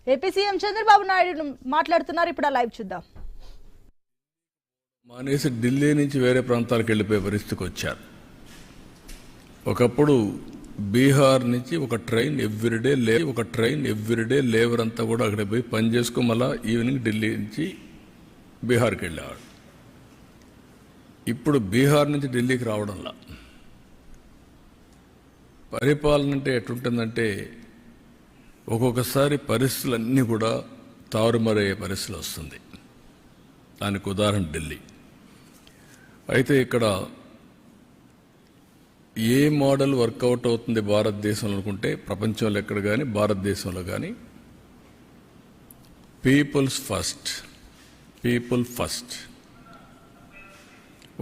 AP CM Chandrababu Naidu మాట్లాడుతున్నారు. ఇప్పుడు ఆ లైవ్ చూద్దాం. మానేసి ఢిల్లీ నుంచి వేరే ప్రాంతాలకు వెళ్ళిపోయే పరిస్థితికి వచ్చారు. ఒకప్పుడు బీహార్ నుంచి ఒక ట్రైన్ ఎవ్రీడే లేబర్ అంతా కూడా అక్కడ పోయి పని చేసుకుని మళ్ళా ఈవినింగ్ ఢిల్లీ నుంచి బీహార్కి వెళ్ళేవాడు. ఇప్పుడు బీహార్ నుంచి ఢిల్లీకి రావడంలా పరిపాలన అంటే ఎట్లుంటుందంటే ఒక్కొక్కసారి పరిస్థితులన్నీ కూడా తారుమారయ్యే పరిస్థితులు వస్తుంది. దానికి ఉదాహరణ ఢిల్లీ. అయితే ఇక్కడ ఏ మోడల్ వర్కౌట్ అవుతుంది భారతదేశంలో అనుకుంటే ప్రపంచంలో ఎక్కడ కానీ భారతదేశంలో కానీ పీపుల్ ఫస్ట్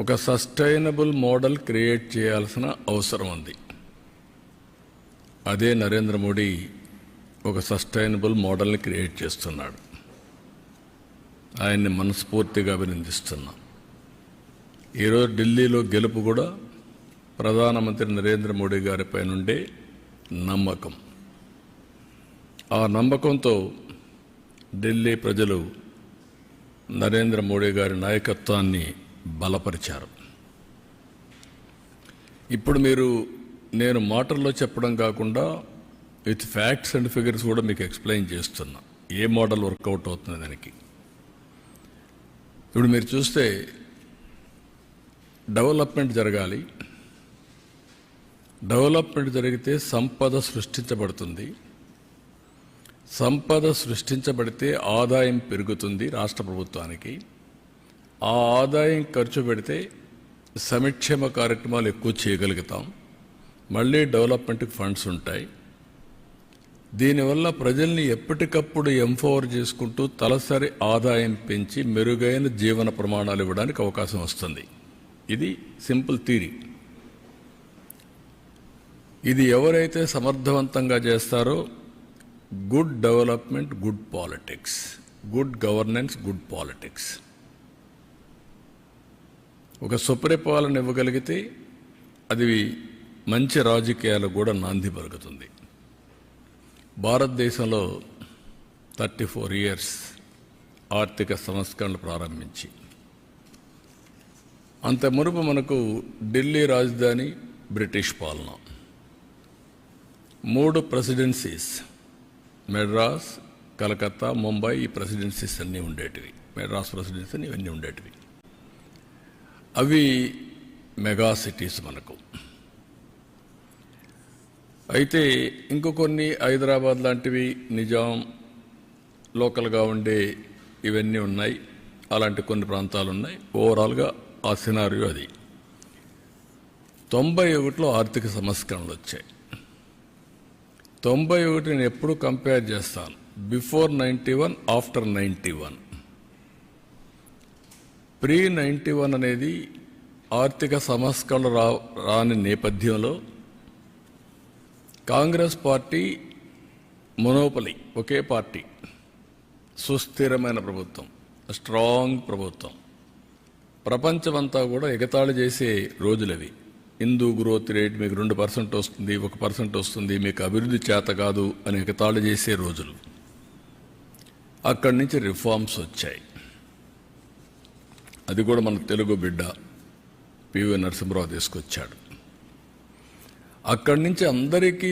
ఒక సస్టైనబుల్ మోడల్ క్రియేట్ చేయాల్సిన అవసరం ఉంది. అదే నరేంద్ర మోడీ ఒక సస్టైనబుల్ మోడల్ని క్రియేట్ చేస్తున్నాడు. ఆయన్ని మనస్ఫూర్తిగా అభినందిస్తున్నాం. ఈరోజు ఢిల్లీలో గెలుపు కూడా ప్రధానమంత్రి నరేంద్ర మోడీ గారిపై నుండే నమ్మకం. ఆ నమ్మకంతో ఢిల్లీ ప్రజలు నరేంద్ర మోడీ గారి నాయకత్వాన్ని బలపరిచారు. ఇప్పుడు నేను మాటల్లో చెప్పడం కాకుండా విత్ ఫ్యాక్ట్స్ అండ్ ఫిగర్స్ కూడా మీకు ఎక్స్ప్లెయిన్ చేస్తున్నా ఏ మోడల్ వర్కౌట్ అవుతుంది దానికి. ఇప్పుడు మీరు చూస్తే డెవలప్మెంట్ జరగాలి. డెవలప్మెంట్ జరిగితే సంపద సృష్టించబడుతుంది. సంపద సృష్టించబడితే ఆదాయం పెరుగుతుంది రాష్ట్ర ప్రభుత్వానికి. ఆ ఆదాయం ఖర్చు పెడితే సంక్షేమ కార్యక్రమాలు ఎక్కువ చేయగలుగుతాం. మళ్ళీ డెవలప్మెంట్కి ఫండ్స్ ఉంటాయి. దీనివల్ల ప్రజల్ని ఎప్పటికప్పుడు ఎంపవర్ చేసుకుంటూ తలసరి ఆదాయం పెంచి మెరుగైన జీవన ప్రమాణాలు ఇవ్వడానికి అవకాశం వస్తుంది. ఇది సింపుల్ థియరీ. ఇది ఎవరైతే సమర్థవంతంగా చేస్తారో good development, good politics, good governance, good politics, ఒక సుపరిపాలన ఇవ్వగలిగితే అది మంచి రాజకీయాలకు కూడా నాంది పలుకుతుంది. భారతదేశంలో 34 ఇయర్స్ ఆర్థిక సంస్కరణలు ప్రారంభించి అంత మునుపు మనకు ఢిల్లీ రాజధాని బ్రిటిష్ పాలన, 3 ప్రెసిడెన్సీస్ మెడ్రాస్, కలకత్తా, ముంబై, ఈ ప్రెసిడెన్సీస్ అన్నీ ఉండేటివి. మెడ్రాస్ ప్రెసిడెన్సీ అని ఇవన్నీ ఉండేటివి. అవి మెగా సిటీస్ మనకు. అయితే ఇంకో కొన్ని హైదరాబాద్ లాంటివి నిజాం లోకల్గా ఉండే ఇవన్నీ ఉన్నాయి. అలాంటి కొన్ని ప్రాంతాలు ఉన్నాయి. ఓవరాల్గా ఆ సినారియో అది. 91లో ఆర్థిక సంస్కరణలు వచ్చాయి. 91 నేను ఎప్పుడు కంపేర్ చేస్తాను బిఫోర్ 91, ఆఫ్టర్ 91. ప్రీ 91 అనేది ఆర్థిక సంస్కరణలు రాని నేపథ్యంలో కాంగ్రెస్ పార్టీ మొనోపలి, ఒకే పార్టీ, సుస్థిరమైన ప్రభుత్వం, స్ట్రాంగ్ ప్రభుత్వం, ప్రపంచమంతా కూడా ఎగతాళి చేసే రోజులవి. హిందూ గ్రోత్ రేట్ మీకు 2% వస్తుంది, 1% వస్తుంది, మీకు అభివృద్ధి చేత కాదు అని ఎగతాళి చేసే రోజులు. అక్కడి నుంచి రిఫార్మ్స్ వచ్చాయి. అది కూడా మన తెలుగు బిడ్డ పివి నరసింహరావు తీసుకొచ్చాడు. అక్కడి నుంచి అందరికీ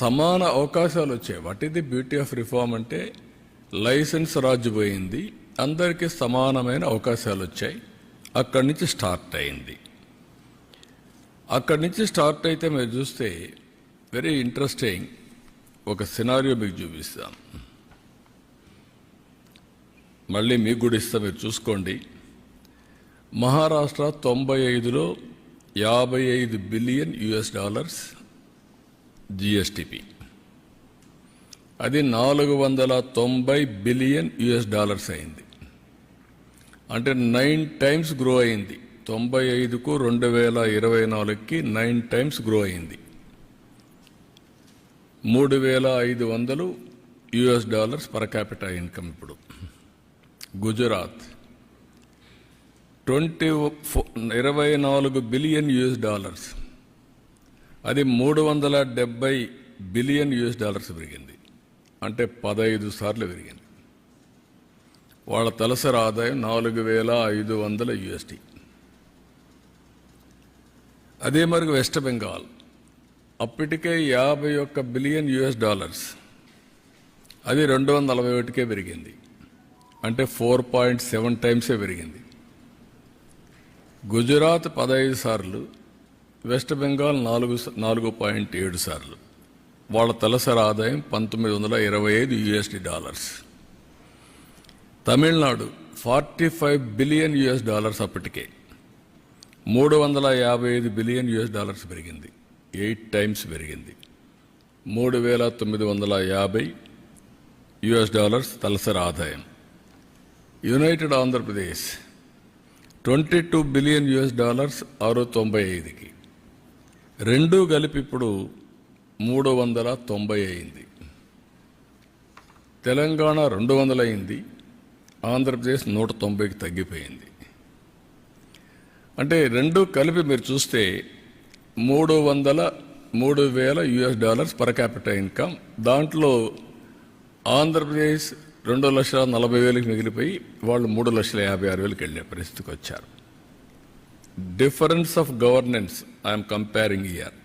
సమాన అవకాశాలు వచ్చాయి. What is the beauty of reform అంటే లైసెన్స్ రాజు పోయింది, అందరికీ సమానమైన అవకాశాలు వచ్చాయి. అక్కడి నుంచి స్టార్ట్ అయింది. అక్కడి నుంచి స్టార్ట్ అయితే మీరు చూస్తే వెరీ ఇంట్రెస్టింగ్ ఒక సినారియో మీకు చూపిస్తాను. మళ్ళీ మీకు కూడా ఇస్తా, మీరు చూసుకోండి. మహారాష్ట్ర 95లో $55 బిలియన్ జిఎస్టిపి. అది $490 బిలియన్ అయింది. అంటే 9 టైమ్స్ గ్రో అయింది. 95కు 2024కి 9 టైమ్స్ గ్రో అయింది. $3,500 పర్ క్యాపిటల్ ఇన్కమ్. ఇప్పుడు గుజరాత్ 24 బిలియన్ అది $370 బిలియన్ పెరిగింది. అంటే 15 సార్లు పెరిగింది. వాళ్ళ తలసరి ఆదాయం $4,500. అదే మరి వెస్ట్ బెంగాల్ అప్పటికే $51 బిలియన్, అది 241కే పెరిగింది, అంటే 4.7 టైమ్సే పెరిగింది. గుజరాత్ 15 సార్లు, వెస్ట్ బెంగాల్ 4.7 సార్లు. వాళ్ళ తలసరి ఆదాయం $1,925. తమిళనాడు $45 బిలియన్ అప్పటికే, $355 బిలియన్ పెరిగింది, 8 టైమ్స్ పెరిగింది. $3,950 తలసరి ఆదాయం. యునైటెడ్ ఆంధ్రప్రదేశ్ $22 బిలియన్, 695కి. రెండూ కలిపి ఇప్పుడు 390 అయింది. తెలంగాణ 200 అయింది, ఆంధ్రప్రదేశ్ 190కి తగ్గిపోయింది. అంటే రెండూ కలిపి మీరు చూస్తే $3,000 పర్ క్యాపిటల్ ఇన్కమ్. దాంట్లో ఆంధ్రప్రదేశ్ 2,40,000కి మిగిలిపోయి వాళ్ళు 3,56,000కి వెళ్ళే పరిస్థితికి వచ్చారు. Difference of governance I'm comparing year.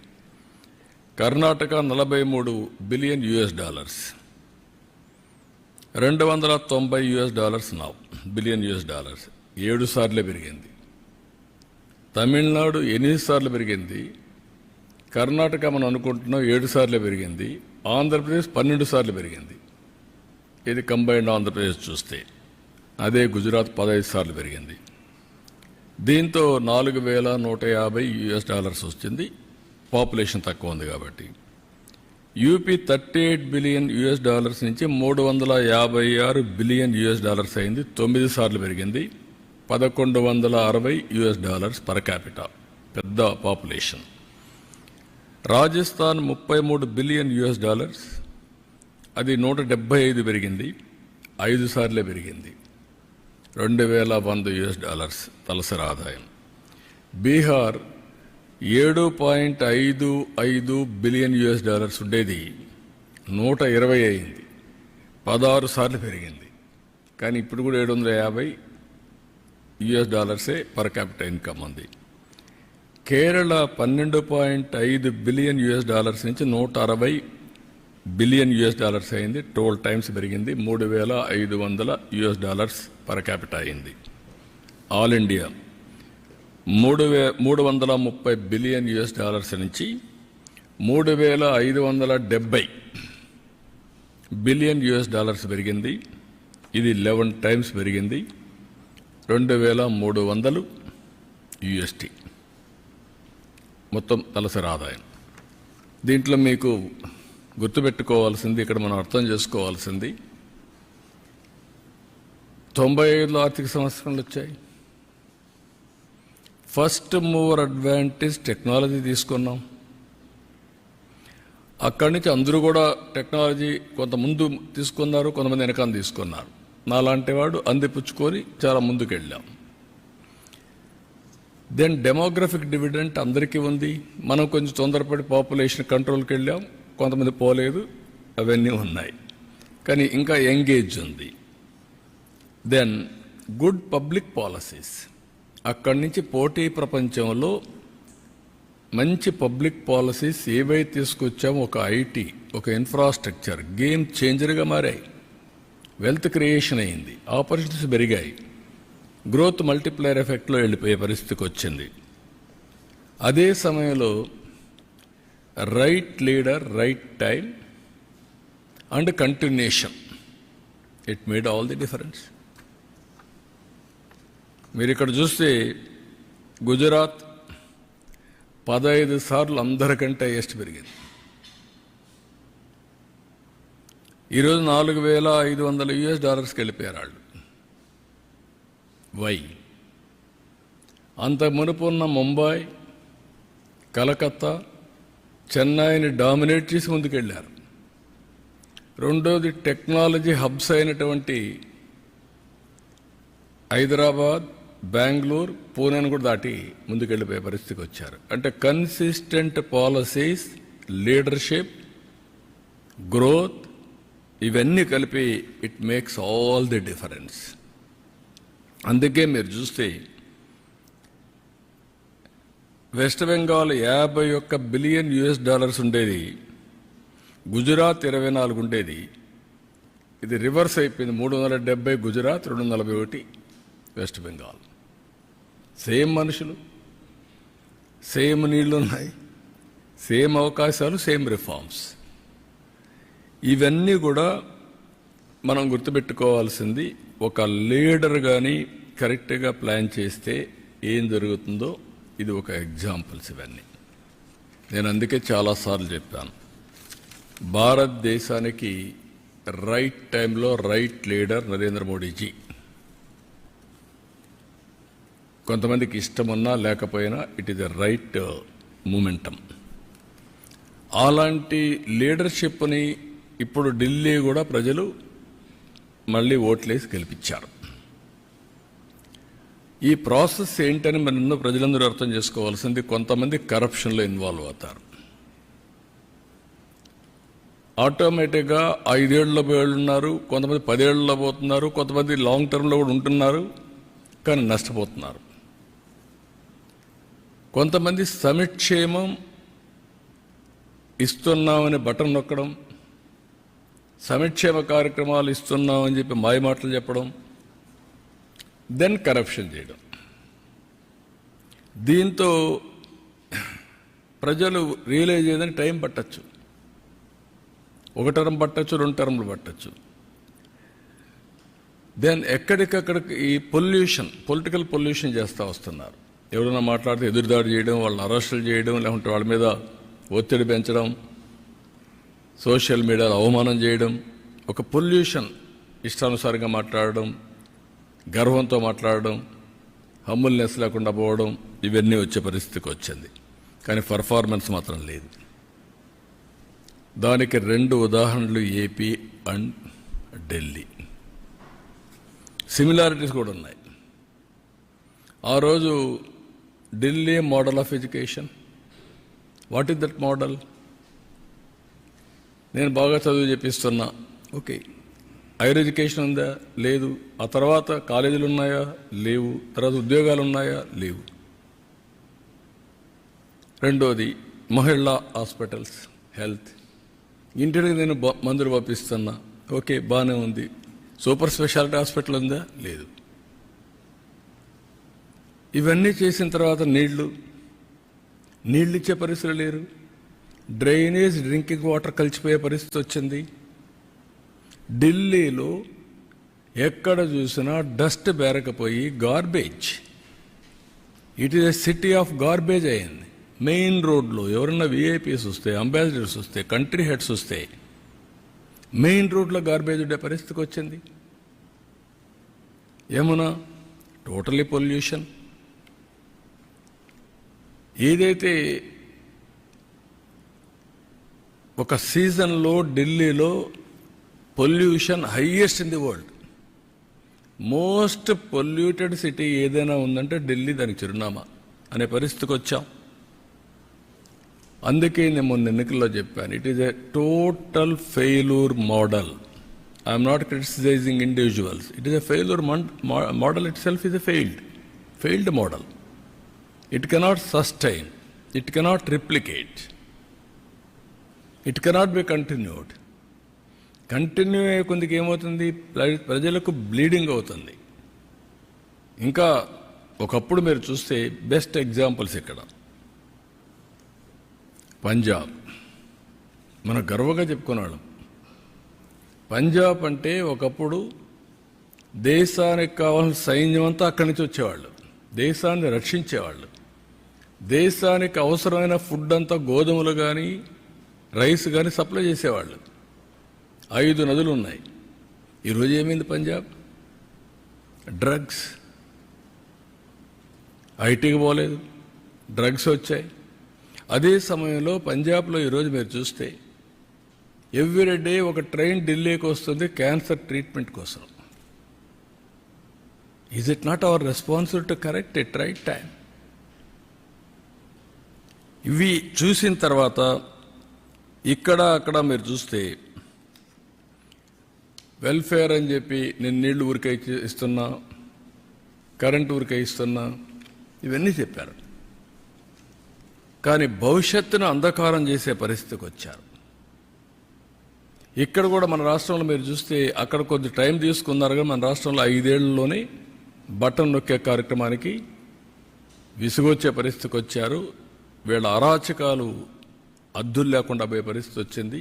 Karnataka $43 billion, $290 now billion, 7 సార్లే పెరిగింది. తమిళనాడు 8 సార్లు పెరిగింది, కర్ణాటక మనం అనుకుంటున్నాం 7 సార్లే పెరిగింది, ఆంధ్రప్రదేశ్ 12 సార్లు పెరిగింది. ఇది కంబైన్డ్ ఆంధ్రప్రదేశ్ చూస్తే. అదే గుజరాత్ 15 సార్లు పెరిగింది. దీంతో $4,150 వచ్చింది, పాపులేషన్ తక్కువ ఉంది కాబట్టి. యూపీ $38 బిలియన్ నుంచి $356 బిలియన్ అయింది, 9 సార్లు పెరిగింది, $1,160 పర్ క్యాపిటా, పెద్ద పాపులేషన్. రాజస్థాన్ $33 బిలియన్, అది 175 పెరిగింది, 5 సార్లే పెరిగింది, $2,100 తలసరి ఆదాయం. బీహార్ $7.55 బిలియన్ ఉండేది, 120 అయింది, 16 సార్లు పెరిగింది. కానీ ఇప్పుడు కూడా $750 పర్ క్యాపిటల్ ఇన్కమ్ ఉంది. కేరళ $12.5 బిలియన్ నుంచి $160 బిలియన్ అయింది, 12 టైమ్స్ పెరిగింది, $3,500 పర్ క్యాపిటల్ అయింది. ఆల్ ఇండియా $330 బిలియన్ నుంచి $3,570 బిలియన్ పెరిగింది, ఇది 11 టైమ్స్ పెరిగింది, $2,300 మొత్తం తలసరి ఆదాయం. దీంట్లో మీకు గుర్తుపెట్టుకోవాల్సింది, ఇక్కడ మనం అర్థం చేసుకోవాల్సింది, 95లో ఆర్థిక సంవత్సరంలో వచ్చాయి. ఫస్ట్ మూవర్ అడ్వాంటేజ్ టెక్నాలజీ తీసుకున్నాం. అక్కడి నుంచి అందరూ కూడా టెక్నాలజీ కొంత ముందు తీసుకున్నారు, కొంతమంది వెనకాల తీసుకున్నారు. నాలాంటి వాడు అందిపుచ్చుకొని చాలా ముందుకు వెళ్ళాం. దెన్ డెమోగ్రఫిక్ డివిడెంట్ అందరికీ ఉంది. మనం కొంచెం తొందరపడి పాపులేషన్ కంట్రోల్కి వెళ్ళాం, కొంతమంది పోలేదు, అవన్నీ ఉన్నాయి. కానీ ఇంకా ఎంగేజ్ ఉంది. దెన్ గుడ్ పబ్లిక్ పాలసీస్, అక్కడి నుంచి పోటీ ప్రపంచంలో మంచి పబ్లిక్ పాలసీస్ ఏవైతే తీసుకొచ్చామో, ఒక ఐటీ, ఒక ఇన్ఫ్రాస్ట్రక్చర్ గేమ్ చేంజర్గా మారాయి. వెల్త్ క్రియేషన్ అయింది, ఆపర్చునిటీస్ పెరిగాయి, గ్రోత్ మల్టిప్లైర్ ఎఫెక్ట్లో వెళ్ళిపోయే పరిస్థితికి వచ్చింది. అదే సమయంలో right leader, right time and continuation, it made all the difference. మీరు ఇక్కడ చూస్తే గుజరాత్ 15 సార్లు అందరికంటే హైయెస్ట్ పెరిగింది. ఈరోజు $4,500 వెళ్ళిపోయారు వాళ్ళు. వై? అంత మునుపున్న ముంబై, కలకత్తా, చెన్నైని డామినేట్ చేసి ముందుకెళ్ళారు. రెండోది టెక్నాలజీ హబ్స్ అయినటువంటి హైదరాబాద్, బెంగళూరు, పూణేను కూడా దాటి ముందుకెళ్ళిపోయే పరిస్థితికి వచ్చారు. అంటే కన్సిస్టెంట్ పాలసీస్, లీడర్షిప్, గ్రోత్ ఇవన్నీ కలిపి it makes all the difference. అందుకే మీరు చూస్తే వెస్ట్ బెంగాల్ 51 బిలియన్ US$ ఉండేది, గుజరాత్ 24 ఉండేది. ఇది రివర్స్ అయిపోయింది. 370 గుజరాత్, 241 వెస్ట్ బెంగాల్. సేమ్ మనుషులు, సేమ్ నీళ్లు ఉన్నాయి, సేమ్ అవకాశాలు, సేమ్ రిఫార్మ్స్. ఇవన్నీ కూడా మనం గుర్తుపెట్టుకోవాల్సింది. ఒక లీడర్ కానీ కరెక్ట్గా ప్లాన్ చేస్తే ఏం జరుగుతుందో ఇది ఒక ఎగ్జాంపుల్స్. ఇవన్నీ నేను అందుకే చాలాసార్లు చెప్పాను, భారతదేశానికి రైట్ టైంలో రైట్ లీడర్ నరేంద్ర మోడీజీ. కొంతమందికి ఇష్టమున్నా లేకపోయినా it is the right momentum. అలాంటి లీడర్షిప్ని ఇప్పుడు ఢిల్లీ కూడా ప్రజలు మళ్ళీ ఓట్లేసి గెలిపించారు. ఈ ప్రాసెస్ ఏంటని మన ప్రజలందరూ అర్థం చేసుకోవాల్సింది. కొంతమంది కరప్షన్లో ఇన్వాల్వ్ అవుతారు. ఆటోమేటిక్గా 5 ఏళ్లలో ఉన్నారు, కొంతమంది 10 ఏళ్లలో పోతున్నారు, కొంతమంది లాంగ్ టర్మ్లో కూడా ఉంటున్నారు, కానీ నష్టపోతున్నారు. కొంతమంది సంక్షేమం ఇస్తున్నామని బటన్ నొక్కడం, సంక్షేమ కార్యక్రమాలు ఇస్తున్నామని చెప్పి మాయమాటలు చెప్పడం, దెన్ కరప్షన్ చేయడం. దీంతో ప్రజలు రియలైజ్ అయ్యేదని టైం పట్టచ్చు. 1 టర్మ్ పట్టచ్చు, 2 టర్మ్లు పట్టచ్చు. దెన్ ఎక్కడికక్కడికి ఈ పొలిటికల్ పొల్యూషన్ చేస్తూ వస్తున్నారు. ఎవరైనా మాట్లాడితే ఎదురుదాడి చేయడం, వాళ్ళని అరెస్టులు చేయడం, లేకుంటే వాళ్ళ మీద ఒత్తిడి పెంచడం, సోషల్ మీడియాలో అవమానం చేయడం, ఒక పొల్యూషన్, ఇష్టానుసారంగా మాట్లాడడం, గర్వంతో మాట్లాడడం, హంబుల్నెస్ లేకుండా పోవడం, ఇవన్నీ వచ్చే పరిస్థితికి వచ్చింది. కానీ పర్ఫార్మెన్స్ మాత్రం లేదు. దానికి 2 ఉదాహరణలు ఏపీ అండ్ ఢిల్లీ. సిమిలారిటీస్ కూడా ఉన్నాయి. ఆ రోజు Delhi model of education, what is that model? నేను బాగా చదువు చెప్పిస్తున్నా, ఓకే. హైయర్ ఎడ్యుకేషన్ ఉందా? లేదు. ఆ తర్వాత కాలేజీలు ఉన్నాయా? లేవు. తర్వాత ఉద్యోగాలు ఉన్నాయా? లేవు. రెండోది మహిళా హాస్పిటల్స్, హెల్త్. ఇంటికి నేను మందులు పంపిస్తున్నా, ఓకే, బాగానే ఉంది. సూపర్ స్పెషాలిటీ హాస్పిటల్ ఉందా? లేదు. ఇవన్నీ చేసిన తర్వాత నీళ్లు ఇచ్చే పరిస్థితులు లేరు. డ్రైనేజ్, డ్రింకింగ్ వాటర్ కలిసిపోయే పరిస్థితి వచ్చింది. ఢిల్లీలో ఎక్కడ చూసినా డస్ట్ బేరకపోయి garbage, it is a city of garbage అయింది. మెయిన్ రోడ్లో ఎవరన్నా విఐపీస్ వస్తే, అంబాసిడర్స్ వస్తే, కంట్రీ హెడ్స్ వస్తే మెయిన్ రోడ్లో గార్బేజ్ ఉండే పరిస్థితికి వచ్చింది. ఏమన్నా టోటలీ పొల్యూషన్. ఏదైతే ఒక సీజన్లో ఢిల్లీలో pollution highest in the world, most polluted city ఏదైనా ఉందంటే ఢిల్లీ దానికి చిరునామా అనే పరిస్థితికి వచ్చాం. అందుకే నేను మొన్న ఎన్నికల్లో చెప్పాను, it is a total failure model. I'm not criticising individuals. It is a failure model. Itself is a failed model. It cannot sustain, it cannot replicate, it cannot be continued. Continue అయ్యే కొందికి ఏమవుతుంది? ప్రజలకు bleeding అవుతుంది. ఇంకా ఒకప్పుడు మీరు చూస్తే best examples ఇక్కడ పంజాబ్, మనం గర్వంగా చెప్పుకున్నాడు. పంజాబ్ అంటే ఒకప్పుడు దేశానికి కావాల్సిన సైన్యం అంతా అక్కడి నుంచి వచ్చేవాళ్ళు, దేశాన్ని రక్షించేవాళ్ళు. దేశానికి అవసరమైన ఫుడ్ అంతా గోధుమలు కానీ రైస్ కానీ సప్లై చేసేవాళ్ళు. 5 నదులు ఉన్నాయి. ఈరోజు ఏమైంది? పంజాబ్ డ్రగ్స్, ఐటీకి పోలేదు, డ్రగ్స్ వచ్చాయి. అదే సమయంలో పంజాబ్లో ఈరోజు మీరు చూస్తే ఎవ్రీడే ఒక ట్రైన్ ఢిల్లీకి వస్తుంది క్యాన్సర్ ట్రీట్మెంట్ కోసం. Is it not our responsibility to correct it right time? ఇవి చూసిన తర్వాత ఇక్కడ అక్కడ మీరు చూస్తే వెల్ఫేర్ అని చెప్పి నేను నీళ్లు ఊరికే ఇస్తున్నా, కరెంట్ ఊరికే ఇస్తున్నా, ఇవన్నీ చెప్పారు. కానీ భవిష్యత్తును అంధకారం చేసే పరిస్థితికి వచ్చారు. ఇక్కడ కూడా మన రాష్ట్రంలో మీరు చూస్తే అక్కడ కొద్ది టైం తీసుకున్నారు, కానీ మన రాష్ట్రంలో 5 ఏళ్లలోనే బటన్ నొక్కే కార్యక్రమానికి విసుగొచ్చే పరిస్థితికి వచ్చారు. వీళ్ళ అరాచకాలు అద్దులు లేకుండా పోయే పరిస్థితి వచ్చింది.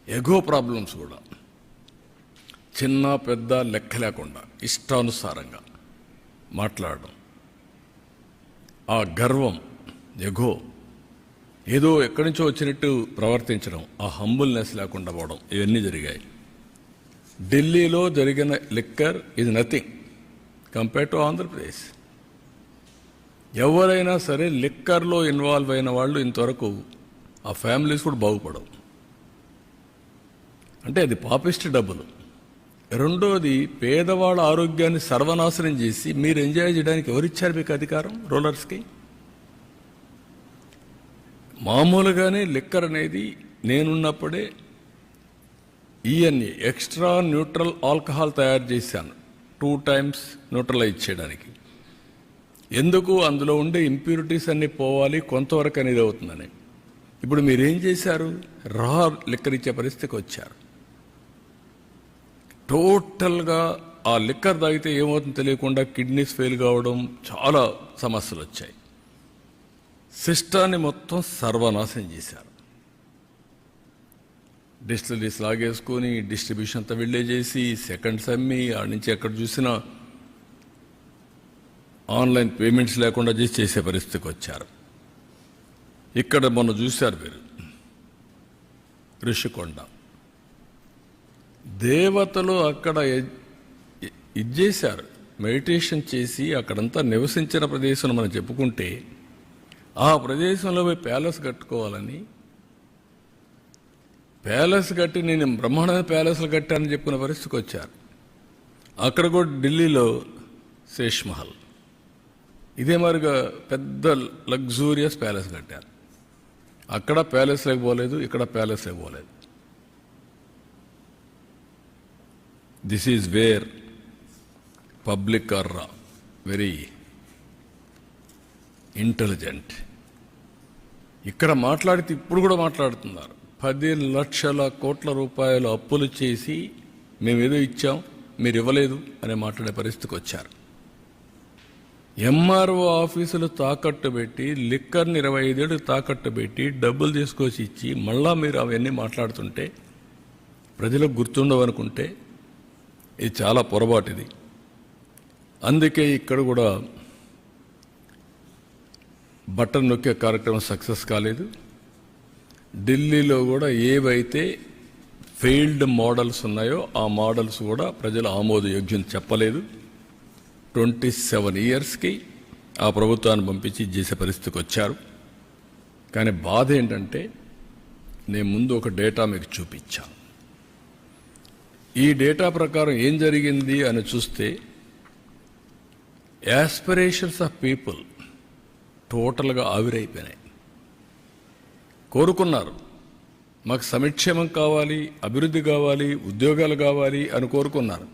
ఎగో ప్రాబ్లమ్స్ కూడా చిన్న పెద్ద లెక్క లేకుండా ఇష్టానుసారంగా మాట్లాడడం, ఆ గర్వం, ఎగో, ఏదో ఎక్కడి నుంచో వచ్చినట్టు ప్రవర్తించడం, ఆ హంబుల్నెస్ లేకుండా పోవడం, ఇవన్నీ జరిగాయి. ఢిల్లీలో జరిగిన liquor is nothing compare to Andhra Pradesh. ఎవరైనా సరే లిక్కర్లో ఇన్వాల్వ్ అయిన వాళ్ళు ఇంతవరకు ఆ ఫ్యామిలీస్ కూడా బాగుపడవు. అంటే అది పాపిస్ట్ డబ్బులు. రెండోది, పేదవాళ్ళ ఆరోగ్యాన్ని సర్వనాశనం చేసి మీరు ఎంజాయ్ చేయడానికి ఎవరిచ్చారు మీకు అధికారం? రూలర్స్కి. మామూలుగానే లిక్కర్ అనేది నేనున్నప్పుడే ఈఎన్ఏ ఎక్స్ట్రా న్యూట్రల్ ఆల్కహాల్ తయారు చేశాను 2 times న్యూట్రలైజ్ చేయడానికి. ఎందుకు? అందులో ఉండే ఇంప్యూరిటీస్ అన్నీ పోవాలి, కొంతవరకు అనేది అవుతుందని. ఇప్పుడు మీరేం చేశారు? రా లిక్కర్ ఇచ్చే పరిస్థితికి వచ్చారు. టోటల్గా ఆ లిక్కర్ తాగితే ఏమవుతుందో తెలియకుండా కిడ్నీస్ ఫెయిల్ కావడం, చాలా సమస్యలు వచ్చాయి. సిస్టాన్ని మొత్తం సర్వనాశనం చేశారు. డిస్టిలరీస్ లాగేసుకొని డిస్ట్రిబ్యూషన్ అంతా వెళ్ళే చేసి సెకండ్స్ అమ్మి ఆడి నుంచి ఎక్కడ చూసినా ఆన్లైన్ పేమెంట్స్ లేకుండా చేసే పరిస్థితికి వచ్చారు. ఇక్కడ మొన్న చూశారు మీరు ఋషికొండ దేవతలు అక్కడ ఇది చేశారు, మెడిటేషన్ చేసి అక్కడంతా నివసించిన ప్రదేశం మనం చెప్పుకుంటే ఆ ప్రదేశంలో పోయి ప్యాలెస్ కట్టుకోవాలని, ప్యాలెస్ కట్టి నేను బ్రహ్మాండమైన ప్యాలెస్లు కట్టానని చెప్పుకునే పరిస్థితికి వచ్చారు. అక్కడ కూడా ఢిల్లీలో శేష్ మహల్ ఇదే మరిగా పెద్ద లగ్జూరియస్ ప్యాలెస్ కట్టారు. అక్కడ ప్యాలెస్ లేకపోలేదు, ఇక్కడ ప్యాలెస్ లేకపోలేదు. This is where public are very intelligent. ఇక్కడ మాట్లాడితే ఇప్పుడు కూడా మాట్లాడుతున్నారు. 10 లక్షల కోట్ల రూపాయలు అప్పులు చేసి మేమేదో ఇచ్చాం మీరు ఇవ్వలేదు అనే మాట్లాడే పరిస్థితికి వచ్చారు. ఎంఆర్ఓ ఆఫీసులు తాకట్టు పెట్టి, లిక్కర్ని 25 ఏళ్ళు తాకట్టు పెట్టి డబ్బులు తీసుకొచ్చి ఇచ్చి మళ్ళా మీరు అవన్నీ మాట్లాడుతుంటే ప్రజలకు గుర్తుండవనుకుంటే ఇది చాలా పొరపాటిది. అందుకే ఇక్కడ కూడా బటన్ నొక్కే కార్యక్రమం సక్సెస్ కాలేదు. ఢిల్లీలో కూడా ఏవైతే ఫెయిల్డ్ మోడల్స్ ఉన్నాయో ఆ మోడల్స్ కూడా ప్రజలు ఆమోదయోగ్యం చెప్పలేదు. 27 ఇయర్స్కి ఆ ప్రభుత్వాన్ని పంపించి చేసే పరిస్థితికి వచ్చారు. కానీ బాధ ఏంటంటే నేను ముందు ఒక డేటా మీకు చూపించాను. ఈ డేటా ప్రకారం ఏం జరిగింది అని చూస్తే యాస్పిరేషన్స్ ఆఫ్ పీపుల్ టోటల్గా ఆవిరైపోయినాయి. కోరుకున్నారు మాకు సంక్షేమం కావాలి, అభివృద్ధి కావాలి, ఉద్యోగాలు కావాలి అని కోరుకున్నారు.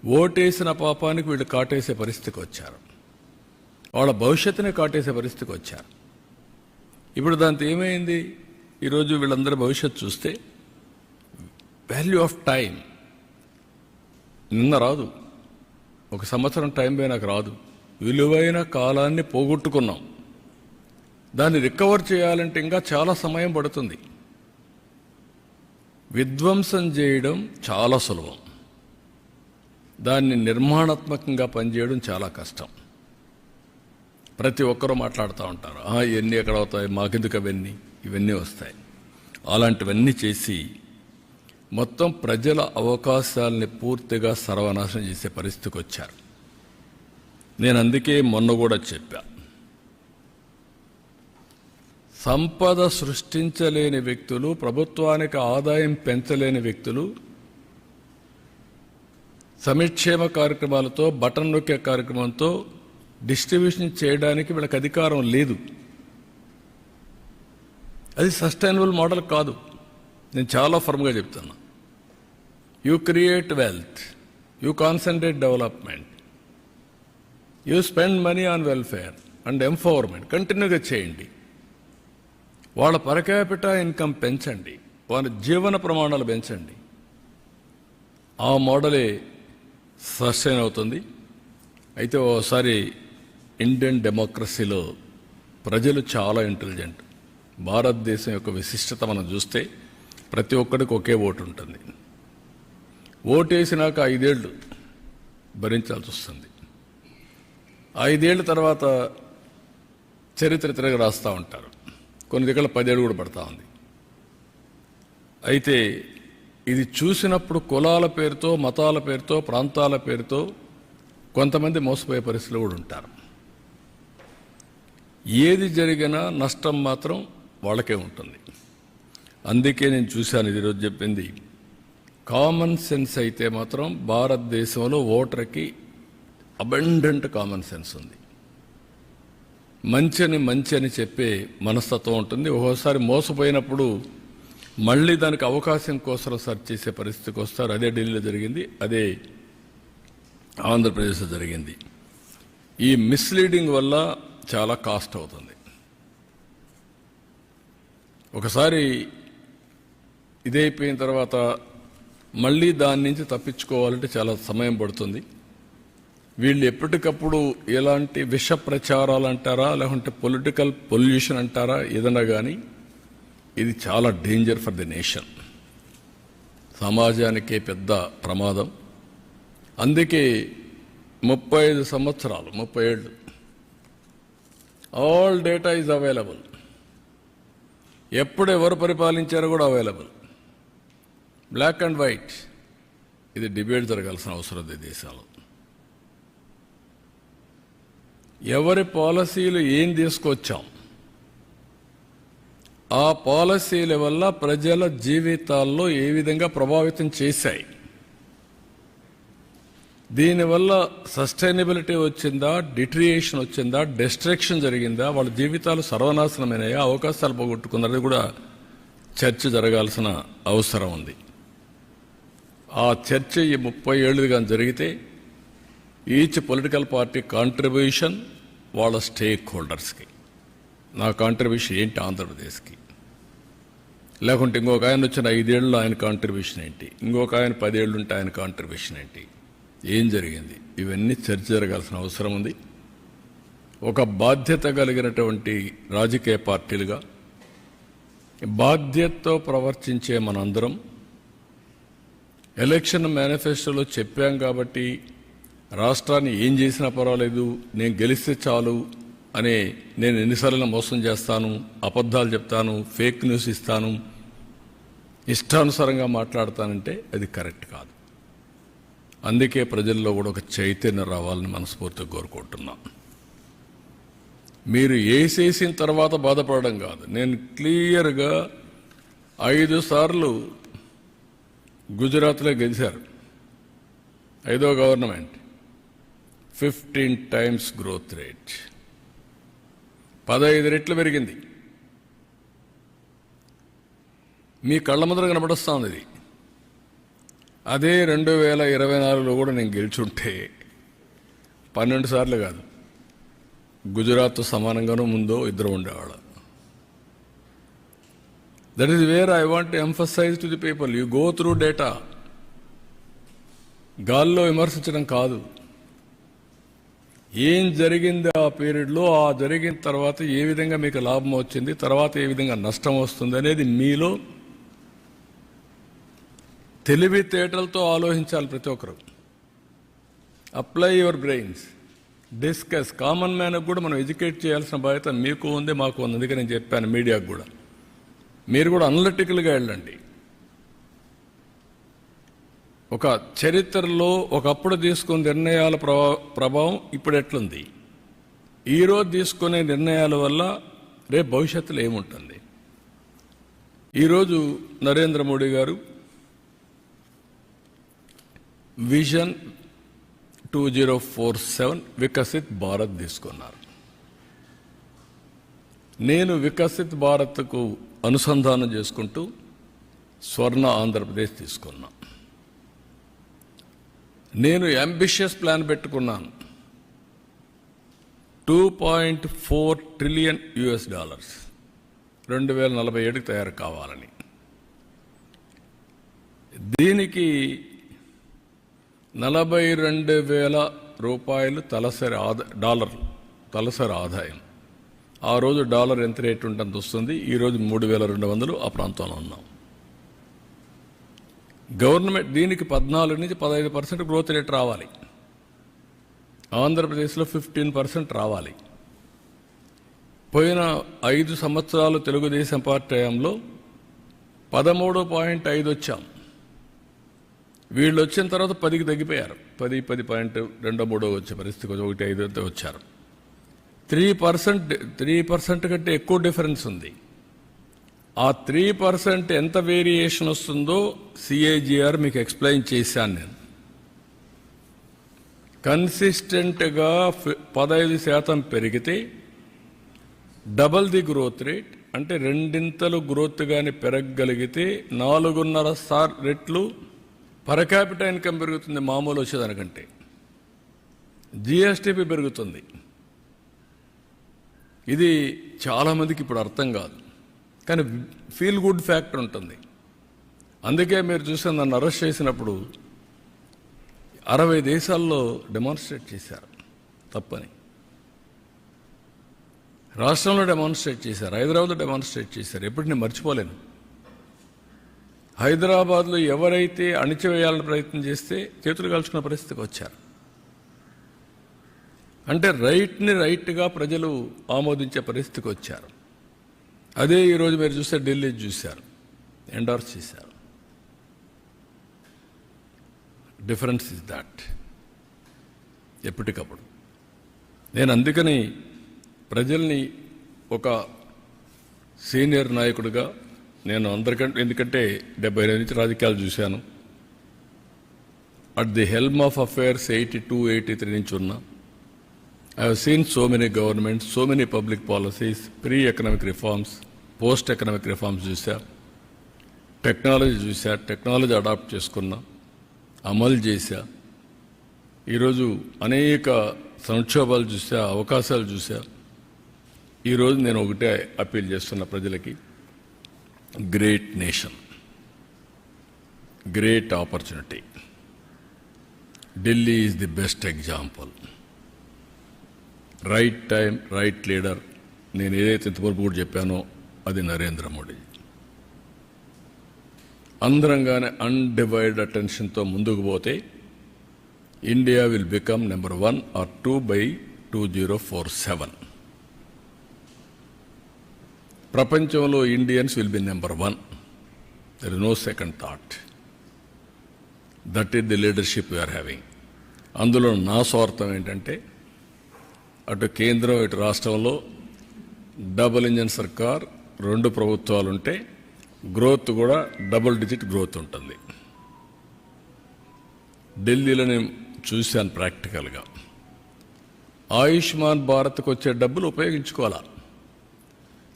ఓటేసిన పాపానికి వీళ్ళు కాటేసే పరిస్థితికి వచ్చారు. వాళ్ళ భవిష్యత్తునే కాటేసే పరిస్థితికి వచ్చారు. ఇప్పుడు దాంతో ఏమైంది? ఈరోజు వీళ్ళందరి భవిష్యత్తు చూస్తే వాల్యూ ఆఫ్ టైం నిన్న రాదు, 1 సంవత్సరం టైం పోయినాక రాదు. విలువైన కాలాన్ని పోగొట్టుకున్నాం. దాన్ని రికవర్ చేయాలంటే ఇంకా చాలా సమయం పడుతుంది. విధ్వంసం చేయడం చాలా సులభం, దాన్ని నిర్మాణాత్మకంగా పనిచేయడం చాలా కష్టం. ప్రతి ఒక్కరూ మాట్లాడుతూ ఉంటారు, ఇవన్నీ ఎక్కడ అవుతాయి, మాకెందుకు అవన్నీ, ఇవన్నీ వస్తాయి. అలాంటివన్నీ చేసి మొత్తం ప్రజల అవకాశాలని పూర్తిగా సర్వనాశనం చేసే పరిస్థితికి వచ్చారు. నేను అందుకే మొన్న కూడా చెప్పా, సంపద సృష్టించలేని వ్యక్తులు, ప్రభుత్వానికి ఆదాయం పెంచలేని వ్యక్తులు సంక్షేమ కార్యక్రమాలతో, బటన్ నొక్కే కార్యక్రమంతో డిస్ట్రిబ్యూషన్ చేయడానికి వీళ్ళకి అధికారం లేదు. అది సస్టైనబుల్ మోడల్ కాదు. నేను చాలా ఫర్మ్గా చెప్తున్నా. You create wealth, you concentrate development, you spend money on welfare and empowerment. కంటిన్యూగా చేయండి. వాళ్ళ పర్ క్యాపిటా ఇన్కమ్ పెంచండి, వాళ్ళ జీవన ప్రమాణాలు పెంచండి. ఆ మోడలే సస్టైన్ అవుతుంది. అయితే ఓసారి ఇండియన్ డెమోక్రసీలో ప్రజలు చాలా ఇంటెలిజెంట్. భారతదేశం యొక్క విశిష్టత మనం చూస్తే ప్రతి ఒక్కడికి ఒకే ఓటు ఉంటుంది. ఓటేసినాక 5 ఏళ్ళు భరించాల్సి వస్తుంది. 5 ఏళ్ళ తర్వాత చరిత్ర తిరగ రాస్తూ ఉంటారు. కొన్ని దగ్గర 10 ఏళ్ళు కూడా పడతా ఉంది. అయితే ఇది చూసినప్పుడు కులాల పేరుతో, మతాల పేరుతో, ప్రాంతాల పేరుతో కొంతమంది మోసపోయే పరిస్థితులు కూడా ఉంటారు. ఏది జరిగినా నష్టం మాత్రం వాళ్ళకే ఉంటుంది. అందుకే నేను చూశాను ఈరోజు చెప్పింది, కామన్ సెన్స్ అయితే మాత్రం భారతదేశంలో ఓటర్కి అబండెంట్ కామన్ సెన్స్ ఉంది. మంచి అని చెప్పే మనస్తత్వం ఉంటుంది. ఒక్కోసారి మోసపోయినప్పుడు మళ్ళీ దానికి అవకాశం కోసం సెర్చ్ చేసే పరిస్థితికి వస్తారు. అదే ఢిల్లీలో జరిగింది, అదే ఆంధ్రప్రదేశ్లో జరిగింది. ఈ మిస్లీడింగ్ వల్ల చాలా కాస్ట్ అవుతుంది. ఒకసారి ఇదైపోయిన తర్వాత మళ్ళీ దాని నుంచి తప్పించుకోవాలంటే చాలా సమయం పడుతుంది. వీళ్ళు ఎప్పటికప్పుడు ఎలాంటి విష ప్రచారాలు అంటారా, లేకుంటే పొలిటికల్ పొల్యూషన్ అంటారా, ఏదన్నా కానీ ఇది చాలా డేంజర్ ఫర్ ది నేషన్. సమాజానికే పెద్ద ప్రమాదం. అందుకే 35 సంవత్సరాలు, 30 ఏళ్ళు ఆల్ డేటా ఈజ్ అవైలబుల్. ఎప్పుడు ఎవరు పరిపాలించారో కూడా అవైలబుల్, బ్లాక్ అండ్ వైట్. ఇది డిబేట్ జరగాల్సిన అవసరం ఉంది దేశాల్లో. ఎవరి పాలసీలు ఏం తీసుకొచ్చాం, ఆ పాలసీల వల్ల ప్రజల జీవితాల్లో ఏ విధంగా ప్రభావితం చేశాయి, దీనివల్ల సస్టైనబిలిటీ వచ్చిందా, డిట్రియేషన్ వచ్చిందా, డిస్ట్రక్షన్ జరిగిందా, వాళ్ళ జీవితాలు సర్వనాశనమైనాయా, అవకాశాలు పోగొట్టుకున్నది కూడా చర్చ జరగాల్సిన అవసరం ఉంది. ఆ చర్చ ఈ 30 ఏళ్ళుగా జరిగితే ఈచ్ పొలిటికల్ పార్టీ కాంట్రిబ్యూషన్ వాళ్ళ స్టేక్ హోల్డర్స్కి, నా కాంట్రిబ్యూషన్ ఏంటి ఆంధ్రప్రదేశ్కి, లేకుంటే ఇంకొక ఆయన వచ్చిన 5 ఏళ్ళు ఆయన కాంట్రిబ్యూషన్ ఏంటి, ఇంకొక ఆయన 10 ఏళ్ళు ఉంటే ఆయన కాంట్రిబ్యూషన్ ఏంటి, ఏం జరిగింది, ఇవన్నీ చర్చ జరగాల్సిన అవసరం ఉంది. ఒక బాధ్యత కలిగినటువంటి రాజకీయ పార్టీలుగా బాధ్యతతో ప్రవర్తించే మనందరం ఎలక్షన్ మేనిఫెస్టోలో చెప్పాం కాబట్టి రాష్ట్రాన్ని ఏం చేసినా పర్వాలేదు, నేను గెలిస్తే చాలు అనే, నేను ఎన్నిసార్లు మోసం చేస్తాను, అబద్ధాలు చెప్తాను, ఫేక్ న్యూస్ ఇస్తాను, ఇష్టానుసారంగా మాట్లాడతానంటే అది కరెక్ట్ కాదు. అందుకే ప్రజల్లో కూడా ఒక చైతన్యం రావాలని మనస్ఫూర్తిగా కోరుకుంటున్నాం. మీరు వేసేసిన తర్వాత బాధపడడం కాదు. నేను క్లియర్గా 5 సార్లు గుజరాత్లో గెలిచారు, 5వ గవర్నమెంట్, 15 times గ్రోత్ రేట్, 15 రెట్లు పెరిగింది. మీ కళ్ళ ముందర కనబడుస్తూ ఉంది ఇది. అదే 2024లో కూడా నేను గెలిచుంటే 12 సార్లు కాదు, గుజరాత్తో సమానంగానూ ముందో ఇద్దరు ఉండేవాళ్ళు. That is where I want to emphasise to the people. You go through data. గాల్లో విమర్శించడం కాదు. ఏం జరిగింది ఆ పీరియడ్లో, ఆ జరిగిన తర్వాత ఏ విధంగా మీకు లాభం వచ్చింది, తర్వాత ఏ విధంగా నష్టం వస్తుంది అనేది మీలో తెలివితేటలతో ఆలోచించాలి ప్రతి ఒక్కరు. Apply your brains, discuss. Common మ్యాన్కి కూడా మనం ఎడ్యుకేట్ చేయాల్సిన బాధ్యత మీకు ఉంది, మాకు ఉంది. అందుకే నేను చెప్పాను మీడియాకు కూడా, మీరు కూడా అనలిటికల్గా వెళ్ళండి. ఒక చరిత్రలో ఒకప్పుడు తీసుకున్న నిర్ణయాల ప్రభావం ఇప్పుడు ఎట్లుంది, ఈరోజు తీసుకునే నిర్ణయాల వల్ల రేపు భవిష్యత్తులో ఏముంటుంది. ఈరోజు నరేంద్ర మోడీ గారు విజన్ 2047 వికసిత్ భారత్ తీసుకున్నారు. నేను వికసిత్ భారత్కు అనుసంధానం చేసుకుంటూ స్వర్ణ ఆంధ్రప్రదేశ్ తీసుకున్నా. నేను అంబిషియస్ ప్లాన్ పెట్టుకున్నాను. $2.4 ట్రిలియన్ 2047కి తయారు కావాలని. దీనికి 42,000 తలసరి ఆదాయం. ఆ రోజు డాలర్ ఎంత రేటు ఉంటుంది వస్తుంది. ఈరోజు 3,200 ఆ ప్రాంతంలో ఉన్నాం. గవర్నమెంట్ దీనికి 14 నుంచి 15% గ్రోత్ రేట్ రావాలి. ఆంధ్రప్రదేశ్లో 15% రావాలి. పోయిన 5 సంవత్సరాలు తెలుగుదేశం పార్టీ హయాంలో 13.5 వచ్చాం. వీళ్ళు వచ్చిన తర్వాత 10కి తగ్గిపోయారు. 10.23 వచ్చే పరిస్థితి 1.5 వచ్చారు. 3% కంటే ఎక్కువ డిఫరెన్స్ ఉంది. ఆ 3% ఎంత వేరియేషన్ వస్తుందో CAGR మీకు ఎక్స్ప్లెయిన్ చేశాను నేను. కన్సిస్టెంట్గా 15% పెరిగితే డబల్ ది గ్రోత్ రేట్, అంటే రెండింతలు గ్రోత్ కానీ పెరగగలిగితే 4.5 రెట్లు పర్ క్యాపిటల్ ఇన్కమ్ పెరుగుతుంది. మామూలు వచ్చేదానికంటే GSTP పెరుగుతుంది. ఇది చాలామందికి ఇప్పుడు అర్థం కాదు, కానీ ఫీల్ గుడ్ ఫ్యాక్టర్ ఉంటుంది. అందుకే మీరు చూస్తే నన్ను అరెస్ట్ చేసినప్పుడు 60 దేశాల్లో డెమాన్స్ట్రేట్ చేశారు తప్పని. రాష్ట్రంలో డెమాన్స్ట్రేట్ చేశారు, హైదరాబాద్లో డెమాన్స్ట్రేట్ చేశారు. ఎప్పుడు నేను మర్చిపోలేను. హైదరాబాద్లో ఎవరైతే అణిచివేయాలని ప్రయత్నం చేస్తే చేతులు కాల్చుకున్న పరిస్థితికి వచ్చారు. అంటే రైట్ని రైట్గా ప్రజలు ఆమోదించే పరిస్థితికి వచ్చారు. అదే ఈరోజు మీరు చూస్తే ఢిల్లీ చూశారు, ఎండార్స్ చేశారు. Difference is that. ఎప్పటికప్పుడు నేను అందుకని ప్రజల్ని ఒక సీనియర్ నాయకుడిగా నేను అందరికంటే, ఎందుకంటే 70 నుంచి రాజకీయాలు చూశాను. At the helm of affairs 82-83 నుంచి ఉన్నా. I have seen so many governments, so many public policies, pre-economic reforms, post-economic reforms చూసా, టెక్నాలజీ చూసా, టెక్నాలజీ అడాప్ట్ చేసుకున్నా, అమలు చేశా. ఈరోజు అనేక సంక్షోభాలు చూసా, అవకాశాలు చూసా. ఈరోజు నేను ఒకటే అప్పీల్ చేస్తున్న ప్రజలకి, great nation, great opportunity. Delhi is the best example. Right time, right leader. నేను ఏదైతే ఇంతవరకు కూడా చెప్పానో అది నరేంద్ర మోడీ. అందరంగానే అన్డివైడ్ అటెన్షన్తో ముందుకు పోతే India will become number 1 or 2 by 2047. ప్రపంచంలో Indians will be number 1. There is no second thought. That is the leadership we're having. అందులో నా స్వార్థం ఏంటంటే, అటు కేంద్రం ఇటు రాష్ట్రంలో డబుల్ ఇంజన్ సర్కార్, 2 ప్రభుత్వాలు ఉంటే గ్రోత్ కూడా డబుల్ డిజిట్ గ్రోత్ ఉంటుంది. ఢిల్లీలో నేను చూశాను ప్రాక్టికల్గా. ఆయుష్మాన్ భారత్కి వచ్చే డబ్బులు ఉపయోగించుకోవాలా,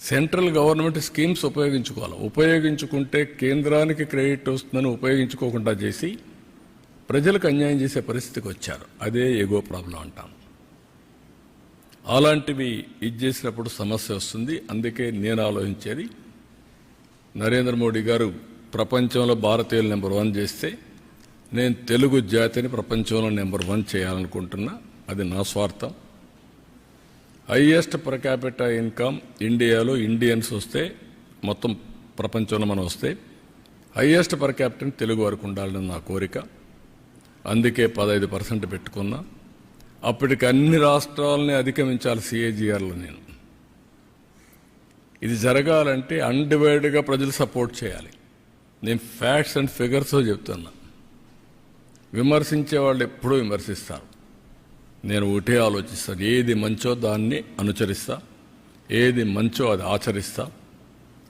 సెంట్రల్ గవర్నమెంట్ స్కీమ్స్ ఉపయోగించుకోవాలి. ఉపయోగించుకుంటే కేంద్రానికి క్రెడిట్ వస్తుందని ఉపయోగించుకోకుండా చేసి ప్రజలకు అన్యాయం చేసే పరిస్థితికి వచ్చారు. అదే ఎగో ప్రాబ్లం అంటాం. అలాంటివి ఇది చేసినప్పుడు సమస్య వస్తుంది. అందుకే నేను ఆలోచించేది, నరేంద్ర మోడీ గారు ప్రపంచంలో భారతీయులు నెంబర్ 1 చేస్తే నేను తెలుగు జాతిని ప్రపంచంలో నెంబర్ 1 చేయాలనుకుంటున్నా. అది నా స్వార్థం. హైయెస్ట్ పర్ క్యాపిటల్ ఇన్కమ్ ఇండియాలో ఇండియన్స్ వస్తే, మొత్తం ప్రపంచంలో మనం వస్తే హైయెస్ట్ పర్ క్యాపిటల్ తెలుగు వరకు ఉండాలని నా కోరిక. అందుకే 15% పెట్టుకున్నా. అప్పటికి అన్ని రాష్ట్రాలని అధిగమించాలి CAGRలో. నేను ఇది జరగాలంటే అన్డివైడ్గా ప్రజలు సపోర్ట్ చేయాలి. నేను ఫ్యాక్ట్స్ అండ్ ఫిగర్స్తో చెప్తున్నా. విమర్శించే వాళ్ళు ఎప్పుడూ విమర్శిస్తారు. నేను ఒకటే ఆలోచిస్తాను, ఏది మంచో దాన్ని అనుసరిస్తా, ఏది మంచో అది ఆచరిస్తా,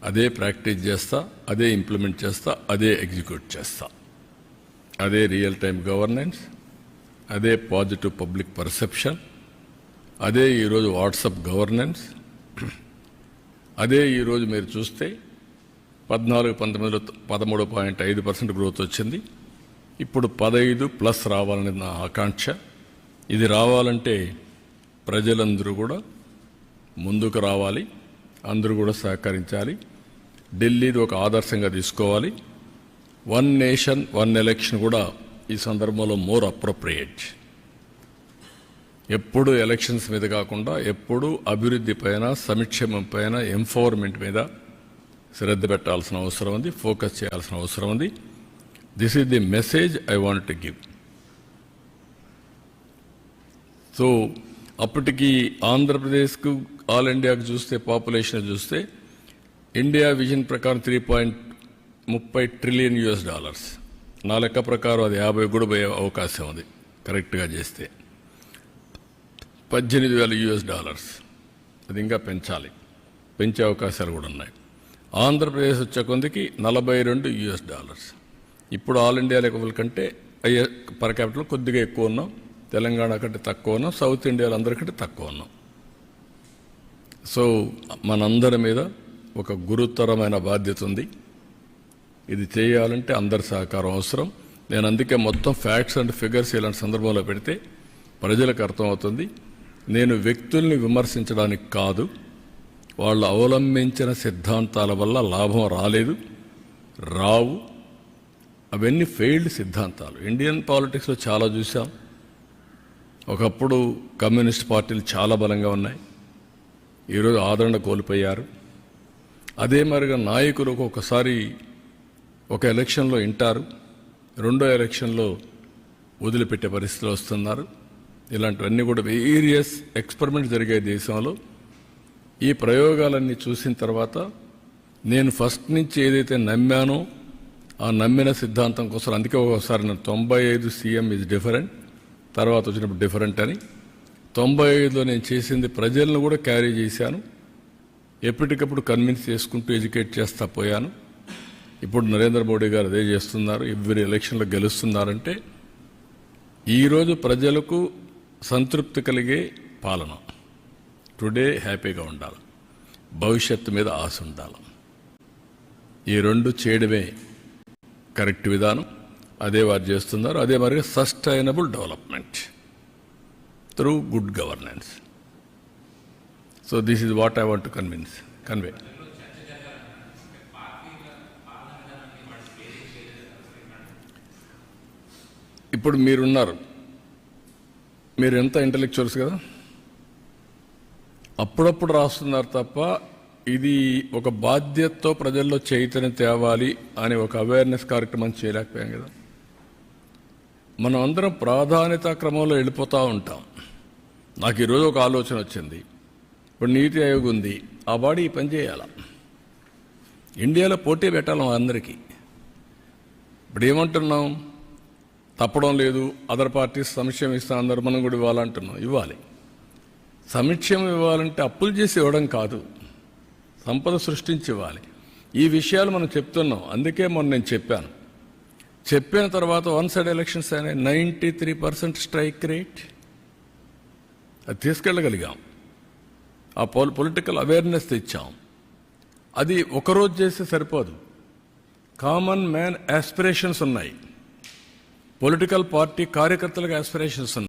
అదే ప్రాక్టీస్ చేస్తా, అదే ఇంప్లిమెంట్ చేస్తా, అదే ఎగ్జిక్యూట్ చేస్తా. అదే రియల్ టైం గవర్నెన్స్, అదే పాజిటివ్ పబ్లిక్ పర్సెప్షన్, అదే ఈరోజు వాట్సాప్ గవర్నెన్స్, అదే ఈరోజు మీరు చూస్తే 14-19లో 13.5% గ్రోత్ వచ్చింది. ఇప్పుడు 15+ రావాలని నా ఆకాంక్ష. ఇది రావాలంటే ప్రజలందరూ కూడా ముందుకు రావాలి, అందరూ కూడా సహకరించాలి. ఢిల్లీది ఒక ఆదర్శంగా తీసుకోవాలి. 1 నేషన్ 1 ఎలక్షన్ కూడా ఈ సందర్భంలో మోర్ అప్రోప్రియేట్. ఎప్పుడు ఎలక్షన్స్ మీద కాకుండా ఎప్పుడు అభివృద్ధి పైన, సంక్షేమం పైన, ఎంపవర్మెంట్ మీద శ్రద్ధ పెట్టాల్సిన అవసరం ఉంది, ఫోకస్ చేయాల్సిన అవసరం ఉంది. This is the message I want to give. So అప్పటికి ఆంధ్రప్రదేశ్కు, ఆల్ ఇండియాకు చూస్తే, పాపులేషన్ చూస్తే ఇండియా విజన్ ప్రకారం $3.30 ట్రిలియన్. నా లెక్క ప్రకారం అది 50 కూడా పోయే అవకాశం ఉంది కరెక్ట్గా చేస్తే. $18,000. అది ఇంకా పెంచాలి, పెంచే అవకాశాలు కూడా ఉన్నాయి. ఆంధ్రప్రదేశ్ వచ్చే కొందికి $42. ఇప్పుడు ఆల్ ఇండియా లెవెల్ కంటే పర్ క్యాపిటల్ కొద్దిగా ఎక్కువ ఉన్నాం, తెలంగాణ కంటే తక్కువ ఉన్నాం, సౌత్ ఇండియాలో అందరికంటే తక్కువ ఉన్నాం. సో మనందరి మీద ఒక గురుతరమైన బాధ్యత ఉంది. ఇది చేయాలంటే అందరి సహకారం అవసరం. నేను అందుకే మొత్తం ఫ్యాక్ట్స్ అండ్ ఫిగర్స్ ఇలాంటి సందర్భంలో పెడితే ప్రజలకు అర్థమవుతుంది. నేను వ్యక్తుల్ని విమర్శించడానికి కాదు, వాళ్ళు అవలంబించిన సిద్ధాంతాల వల్ల లాభం రాలేదు, రావు. అవన్నీ ఫెయిల్డ్ సిద్ధాంతాలు. ఇండియన్ పాలిటిక్స్లో చాలా చూసాం. ఒకప్పుడు కమ్యూనిస్ట్ పార్టీలు చాలా బలంగా ఉన్నాయి, ఈరోజు ఆదరణ కోల్పోయారు. అదే మరిగా నాయకులు ఒక్కొక్కసారి ఒక ఎలక్షన్లో వింటారు, రెండో ఎలక్షన్లో వదిలిపెట్టే పరిస్థితులు వస్తున్నారు. ఇలాంటివన్నీ కూడా వేరియస్ ఎక్స్పెరిమెంట్ జరిగే దేశంలో. ఈ ప్రయోగాలన్నీ చూసిన తర్వాత నేను ఫస్ట్ నుంచి ఏదైతే నమ్మానో ఆ నమ్మిన సిద్ధాంతం కోసం, అందుకే ఒకసారి నేను 95 సీఎం ఈజ్ డిఫరెంట్, తర్వాత వచ్చినప్పుడు డిఫరెంట్ అని, 95లో నేను చేసింది ప్రజలను కూడా క్యారీ చేశాను. ఎప్పటికప్పుడు కన్విన్స్ చేసుకుంటూ ఎడ్యుకేట్ చేస్తా పోయాను. ఇప్పుడు నరేంద్ర మోడీ గారు అదే చేస్తున్నారు, ఎవ్రీ ఎలక్షన్లో గెలుస్తున్నారంటే ఈరోజు ప్రజలకు సంతృప్తి కలిగే పాలన. టుడే హ్యాపీగా ఉండాలి, భవిష్యత్తు మీద ఆశ ఉండాలి. ఈ రెండు చేయడమే కరెక్ట్ విధానం. అదే వారు చేస్తున్నారు. అదే మరిగా sustainable development through good governance. So this is what I want to convey. ఇప్పుడు మీరున్నారు, మీరు ఎంత ఇంటలెక్చువల్స్ కదా, అప్పుడప్పుడు రాస్తున్నారు తప్ప ఇది ఒక బాధ్యతతో ప్రజల్లో చైతన్యం తేవాలి అనే ఒక అవేర్నెస్ కార్యక్రమం చేయలేకపోయాం కదా. మనం అందరం ప్రాధాన్యత క్రమంలో వెళ్ళిపోతూ ఉంటాం. నాకు ఈరోజు ఒక ఆలోచన వచ్చింది. ఇప్పుడు నీతి ఆయోగ్ ఉంది, ఆ బాడీ ఈ పని చేయాల, ఇండియాలో పోటీ పెట్టాలి అందరికీ. ఇప్పుడు ఏమంటున్నాం, తప్పడం లేదు, అదర్ పార్టీస్ సంక్షేమం ఇస్తాం, అందరు మనం కూడా ఇవ్వాలంటున్నాం. ఇవ్వాలి. సంక్షేమం ఇవ్వాలంటే అప్పులు చేసి ఇవ్వడం కాదు, సంపద సృష్టించి ఇవ్వాలి. ఈ విషయాలు మనం చెప్తున్నాం. అందుకే మొన్న నేను చెప్పిన తర్వాత 1 సైడ్ ఎలక్షన్స్ అయినాయి, 93% స్ట్రైక్ రేట్. అది తీసుకెళ్ళగలిగాం. ఆ పొలిటికల్ అవేర్నెస్ తెచ్చాం. అది ఒకరోజు చేస్తే సరిపోదు. కామన్ మ్యాన్ ఆస్పిరేషన్స్ ఉన్నాయి, పొలిటికల్ పార్టీ కార్యకర్తలకు ఆస్పిరేషన్స్ ఉన్నాయి.